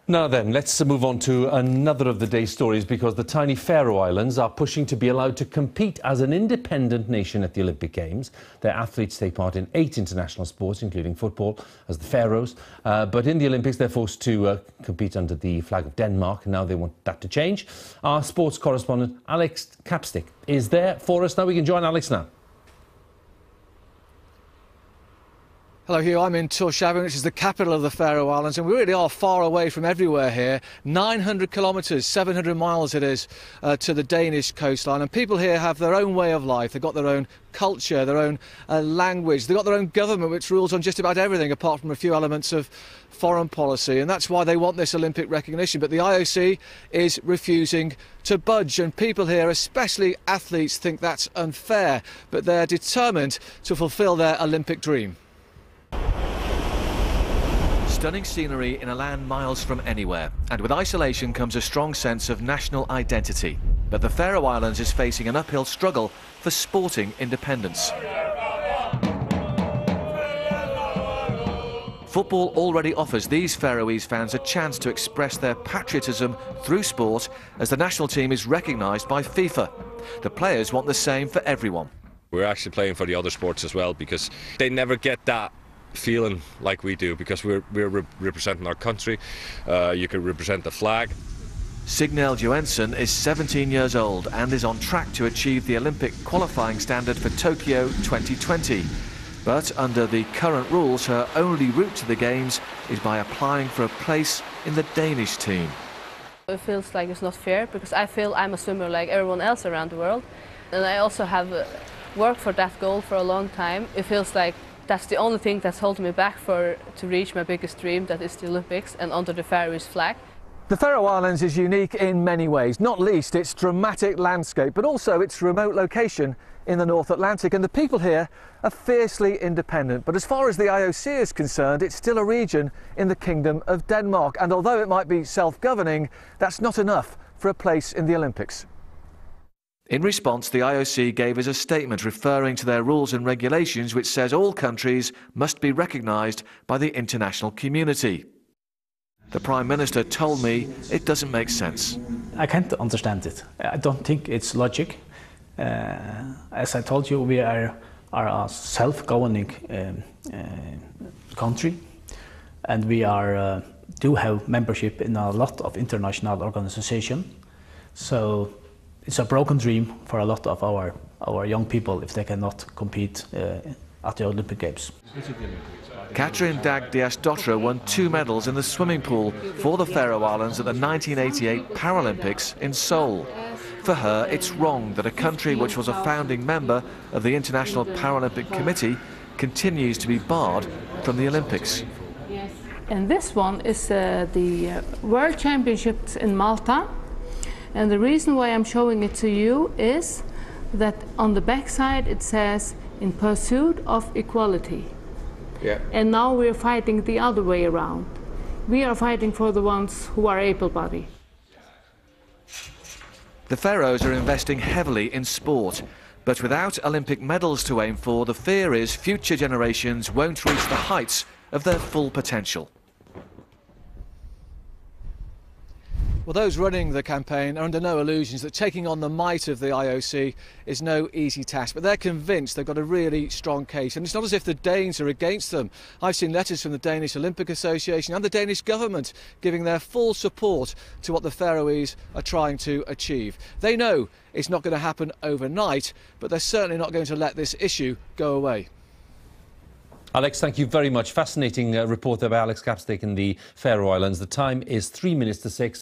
Now then, let's move on to another of the day's stories, because the tiny Faroe Islands are pushing to be allowed to compete as an independent nation at the Olympic Games. Their athletes take part in 8 international sports, including football, as the Faroes. But in the Olympics, they're forced to compete under the flag of Denmark. Now they want that to change. Our sports correspondent, Alex Capstick, is there for us now. We can join Alex now. Hello, Hugh. I'm in Tórshavn, which is the capital of the Faroe Islands, and we really are far away from everywhere here. 900 kilometres, 700 miles it is, to the Danish coastline. And people here have their own way of life. They've got their own culture, their own language. They've got their own government, which rules on just about everything, apart from a few elements of foreign policy. And that's why they want this Olympic recognition. But the IOC is refusing to budge. And people here, especially athletes, think that's unfair. But they're determined to fulfil their Olympic dream. Stunning scenery in a land miles from anywhere, and with isolation comes a strong sense of national identity. But the Faroe Islands is facing an uphill struggle for sporting independence. Football already offers these Faroese fans a chance to express their patriotism through sport, as the national team is recognised by FIFA. The players want the same for everyone. We're actually playing for the other sports as well, because they never get that feeling like we do, because we're representing our country. You can represent the flag. Signel Johansson is 17 years old and is on track to achieve the Olympic qualifying standard for Tokyo 2020. But under the current rules, her only route to the Games is by applying for a place in the Danish team. It feels like it's not fair, because I feel I'm a swimmer like everyone else around the world. And I also have worked for that goal for a long time. It feels like that's the only thing that's holding me back to reach my biggest dream, that is the Olympics and under the Faroese flag. The Faroe Islands is unique in many ways, not least its dramatic landscape, but also its remote location in the North Atlantic. And the people here are fiercely independent. But as far as the IOC is concerned, it's still a region in the Kingdom of Denmark. And although it might be self-governing, that's not enough for a place in the Olympics. In response, the IOC gave us a statement referring to their rules and regulations, which says all countries must be recognised by the international community. The Prime Minister told me it doesn't make sense. I can't understand it. I don't think it's logic. As I told you, we are a self-governing country, and we do have membership in a lot of international organizations. So it's a broken dream for a lot of our young people if they cannot compete at the Olympic Games. Katrin Dag Diasdotter won 2 medals in the swimming pool for the Faroe Islands at the 1988 Paralympics in Seoul. For her, it's wrong that a country which was a founding member of the International Paralympic Committee continues to be barred from the Olympics. And this one is the World Championships in Malta. And the reason why I'm showing it to you is that on the back side it says, in pursuit of equality. Yeah. And now we're fighting the other way around. We are fighting for the ones who are able-bodied. The Faroes are investing heavily in sport, but without Olympic medals to aim for, the fear is future generations won't reach the heights of their full potential. Well, those running the campaign are under no illusions that taking on the might of the IOC is no easy task, but they're convinced they've got a really strong case. And it's not as if the Danes are against them. I've seen letters from the Danish Olympic Association and the Danish government giving their full support to what the Faroese are trying to achieve. They know it's not going to happen overnight, but they're certainly not going to let this issue go away. Alex, thank you very much. Fascinating report there by Alex Capstick in the Faroe Islands. The time is 3 minutes to 6.